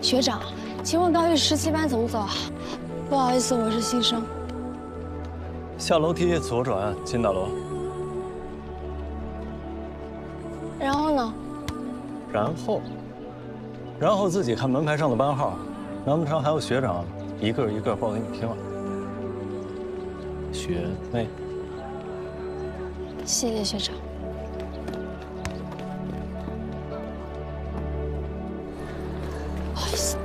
学长，请问高一17班怎么走啊？不好意思，我是新生。下楼梯左转进大楼。然后呢？然后自己看门牌上的班号，难不成还有学长一个一个报给你听啊？学妹，谢谢学长。不好意思。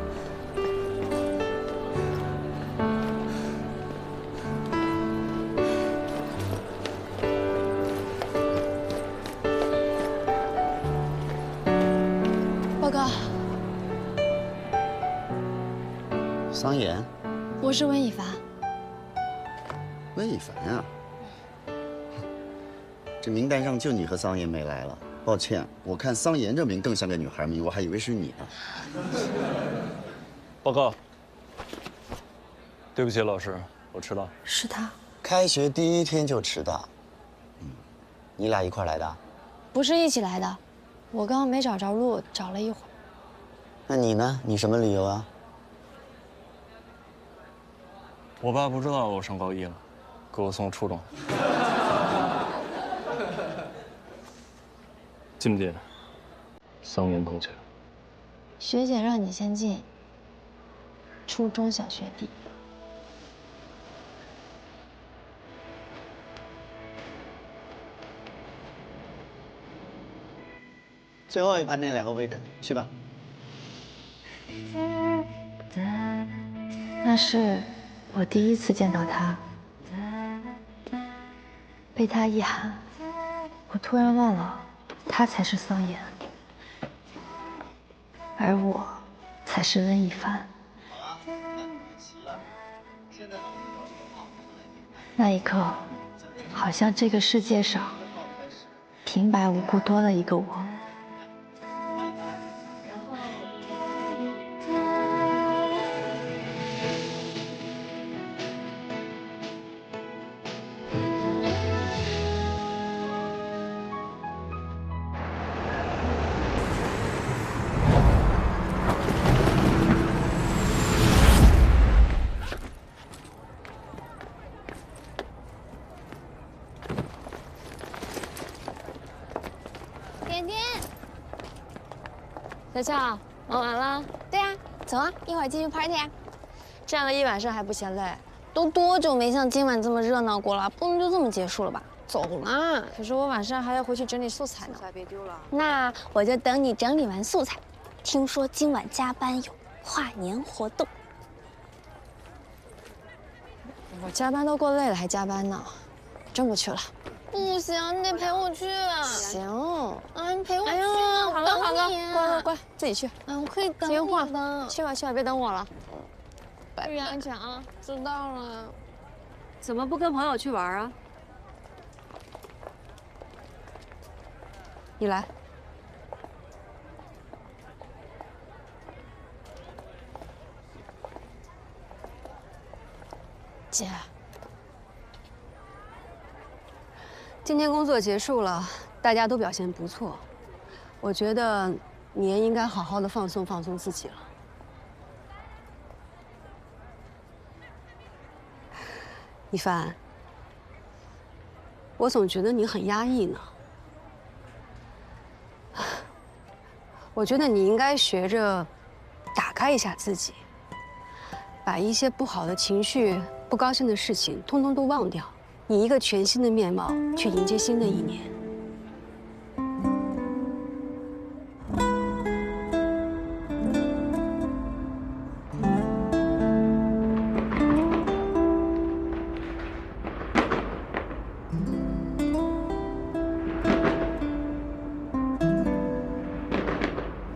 报告，桑岩，我是温以凡。温以凡啊，这名单上就你和桑岩没来了。抱歉，我看桑岩这名更像个女孩名，我还以为是你呢。报告。对不起，老师，我迟到。是他？开学第一天就迟到。你俩一块来的？不是一起来的，我刚刚没找着路，找了一会儿。那你呢？你什么理由啊？我爸不知道我上高一了，给我送初中。进不进？桑岩同学。学姐让你先进。初中小学弟。最后一排那2个位置，去吧。那是我第一次见到他，被他一喊，我突然忘了，他才是桑岩，而我才是温以凡。那一刻，好像这个世界上平白无故多了一个我。甜甜，小俏，忙完了？对啊，走啊，一会儿继续 party 啊！站了一晚上还不嫌累？都多久没像今晚这么热闹过了？不能就这么结束了吧？走啦！可是我晚上还要回去整理素材呢。素材别丢了。那我就等你整理完素材。听说今晚加班有跨年活动。我加班都够累了，还加班呢，真不去了。不行，你得陪我去。行，啊，你陪我去。哎呦，好了好了，乖，自己去。啊，我可以等听话你的。去吧，别等我了。注意安全啊！知道了。怎么不跟朋友去玩啊？你来。姐，今天工作结束了，大家都表现不错，我觉得你也应该好好的放松放松自己了。一帆，我总觉得你很压抑呢。我觉得你应该学着打开一下自己，把一些不好的情绪、不高兴的事情通通都忘掉，以一个全新的面貌去迎接新的一年。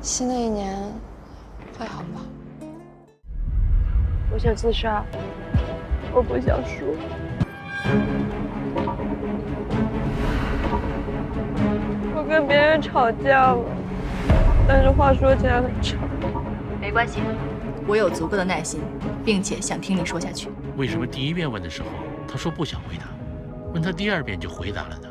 新的一年会好吧？我想自杀，我不想输。我跟别人吵架了，但是话说起来很长。没关系，我有足够的耐心，并且想听你说下去。为什么第一遍问的时候他说不想回答，问他第2遍就回答了呢？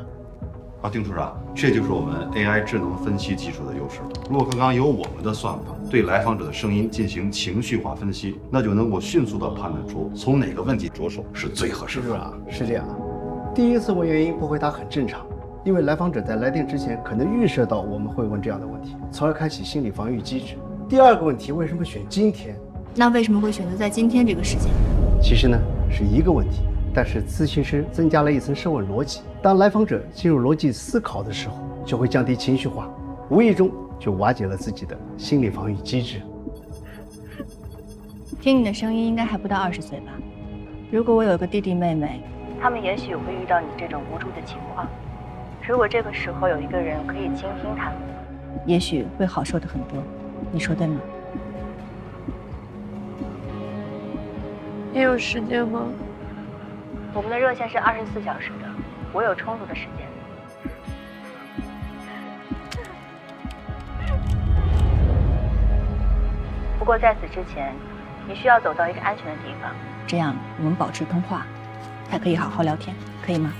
丁处长，这就是我们 AI 智能分析技术的优势了。若课纲有我们的算法，对来访者的声音进行情绪化分析，那就能够迅速地判断出从哪个问题着手是最合适的。是啊，是这样。第一次问原因不回答很正常，因为来访者在来电之前可能预设到我们会问这样的问题，从而开启心理防御机制。第二个问题，为什么选今天？那为什么会选择在今天这个时间？其实呢，是一个问题，但是咨询师增加了一层设问逻辑。当来访者进入逻辑思考的时候，就会降低情绪化，无意中就瓦解了自己的心理防御机制。听你的声音，应该还不到20岁吧？如果我有个弟弟妹妹，他们也许会遇到你这种无助的情况。如果这个时候有一个人可以倾听他们，也许会好受的很多。你说对吗？你有时间吗？我们的热线是24小时的，我有充足的时间。不过在此之前，你需要走到一个安全的地方，这样我们保持通话，才可以好好聊天，可以吗？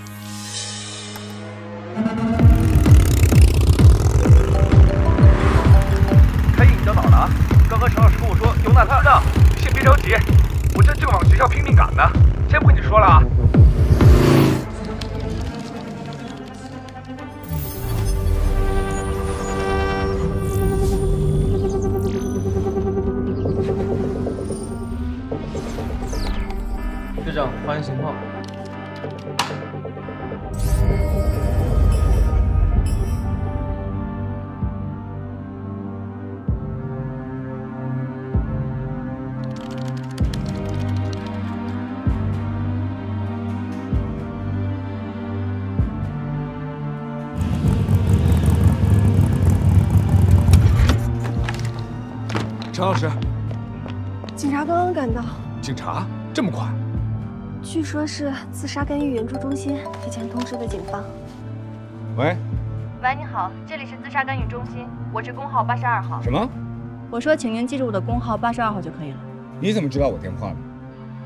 开印你到哪儿了？刚刚陈老师跟我说尤娜她呢，你先别着急，我这正往学校拼命赶呢，先不跟你说了啊。队长，发现情况。陈老师，警察刚刚赶到。警察这么快？据说是自杀干预援助中心提前通知的警方。喂，喂，你好，这里是自杀干预中心，我是工号82号。什么？我说，请您记住我的工号82号就可以了。你怎么知道我电话呢？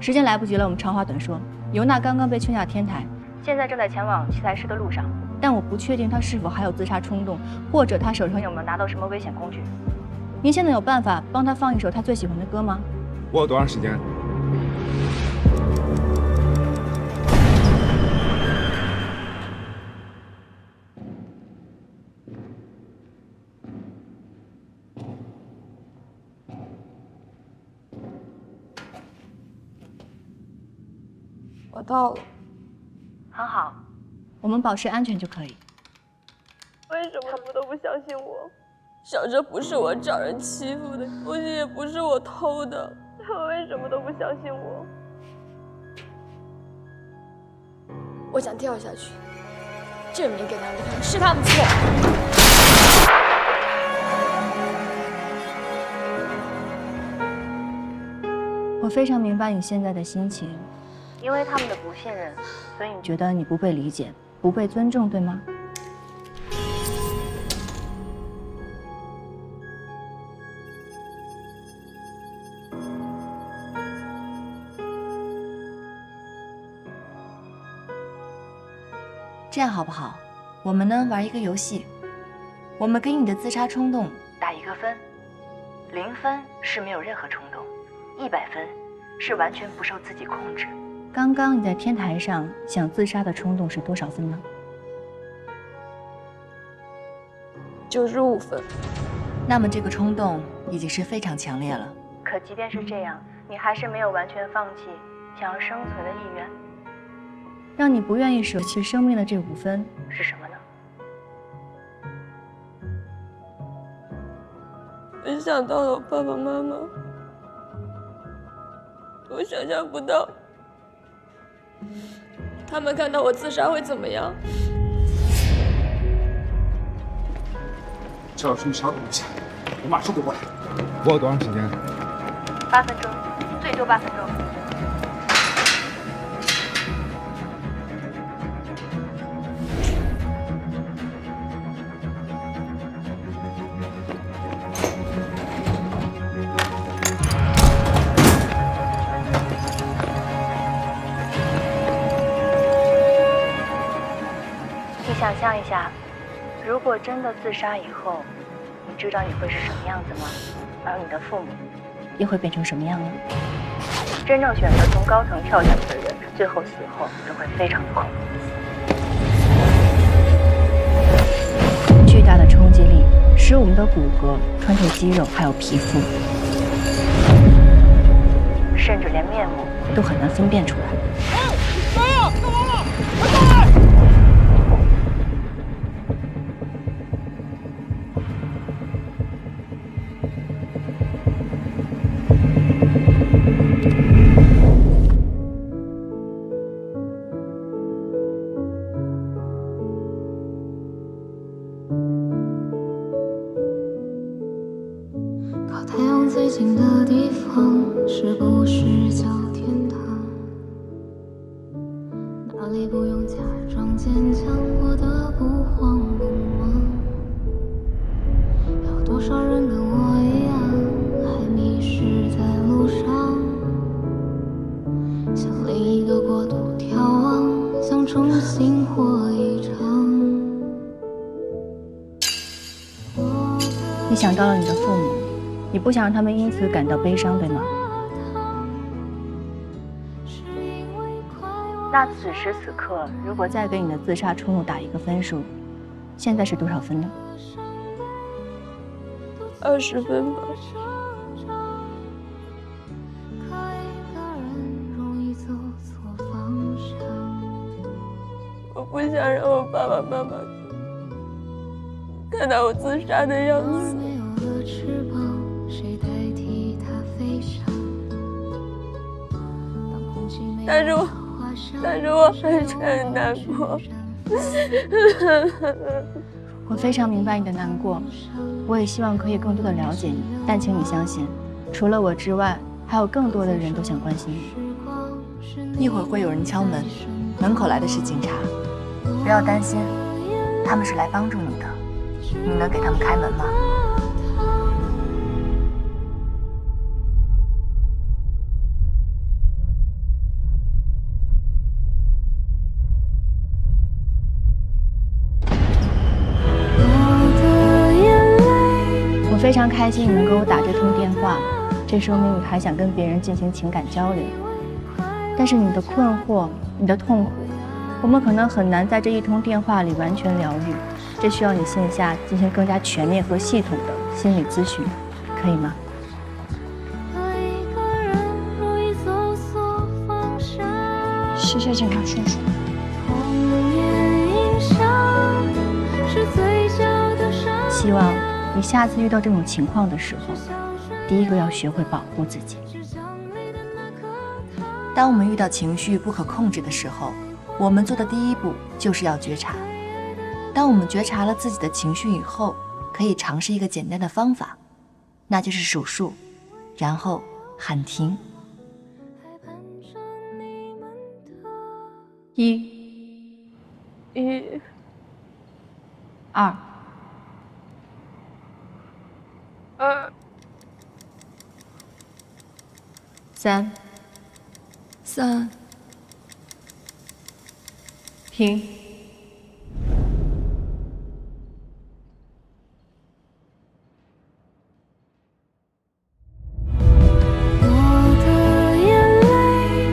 时间来不及了，我们长话短说。尤娜刚刚被劝下天台，现在正在前往器材室的路上，但我不确定她是否还有自杀冲动，或者她手上有没有拿到什么危险工具。您现在有办法帮她放一首她最喜欢的歌吗？我有多长时间？我到了。很好，我们保持安全就可以。为什么他们都不相信我？小哲不是我找人欺负的，东西也不是我偷的，他们为什么都不相信我？我想跳下去，证明给他们看是他们错。我非常明白你现在的心情，因为他们的不信任，所以你觉得你不被理解、不被尊重，对吗？这样好不好？我们呢玩一个游戏，我们给你的自杀冲动打1个分，0分是没有任何冲动，100分是完全不受自己控制。刚刚你在天台上想自杀的冲动是多少分呢？95分。那么这个冲动已经是非常强烈了。可即便是这样，你还是没有完全放弃想要生存的意愿。让你不愿意舍弃生命的这5分是什么呢？我想到了我爸爸妈妈，我想象不到他们看到我自杀会怎么样。陈老师，你稍等一下，我马上就过来。我有多长时间？8分钟，最多8分钟。想象一下，如果真的自杀以后，你知道你会是什么样子吗？而你的父母又会变成什么样呢？真正选择从高层跳下去的人，最后死后都会非常的恐怖。巨大的冲击力使我们的骨骼穿透肌肉，还有皮肤，甚至连面目都很难分辨出来。来呀！干嘛了？快过来！靠太阳最近的地方，是不是叫天堂？哪里不用假装坚强，活得不慌不忙？有多少人跟我一样，还迷失在路上？向另一个国度眺望，想重新活一场。你想到了你的父母，你不想让他们因此感到悲伤，对吗？那此时此刻，如果再给你的自杀冲动打一个分数，现在是多少分呢？20分吧。我不想让我爸爸妈妈看到我自杀的样子。但是我还是很难过。我非常明白你的难过，我也希望可以更多的了解你，但请你相信，除了我之外，还有更多的人都想关心你。一会儿会有人敲门，门口来的是警察，不要担心，他们是来帮助你的。你能给他们开门吗？我非常开心你能给我打这通电话，这说明你还想跟别人进行情感交流。但是你的困惑，你的痛苦，我们可能很难在这一通电话里完全疗愈，这需要你线下进行更加全面和系统的心理咨询，可以吗？谢谢警察叔叔。希望你下次遇到这种情况的时候，第一个要学会保护自己。当我们遇到情绪不可控制的时候，我们做的第一步就是要觉察。当我们觉察了自己的情绪以后，可以尝试一个简单的方法，那就是数数，然后喊停。1、2、3、停。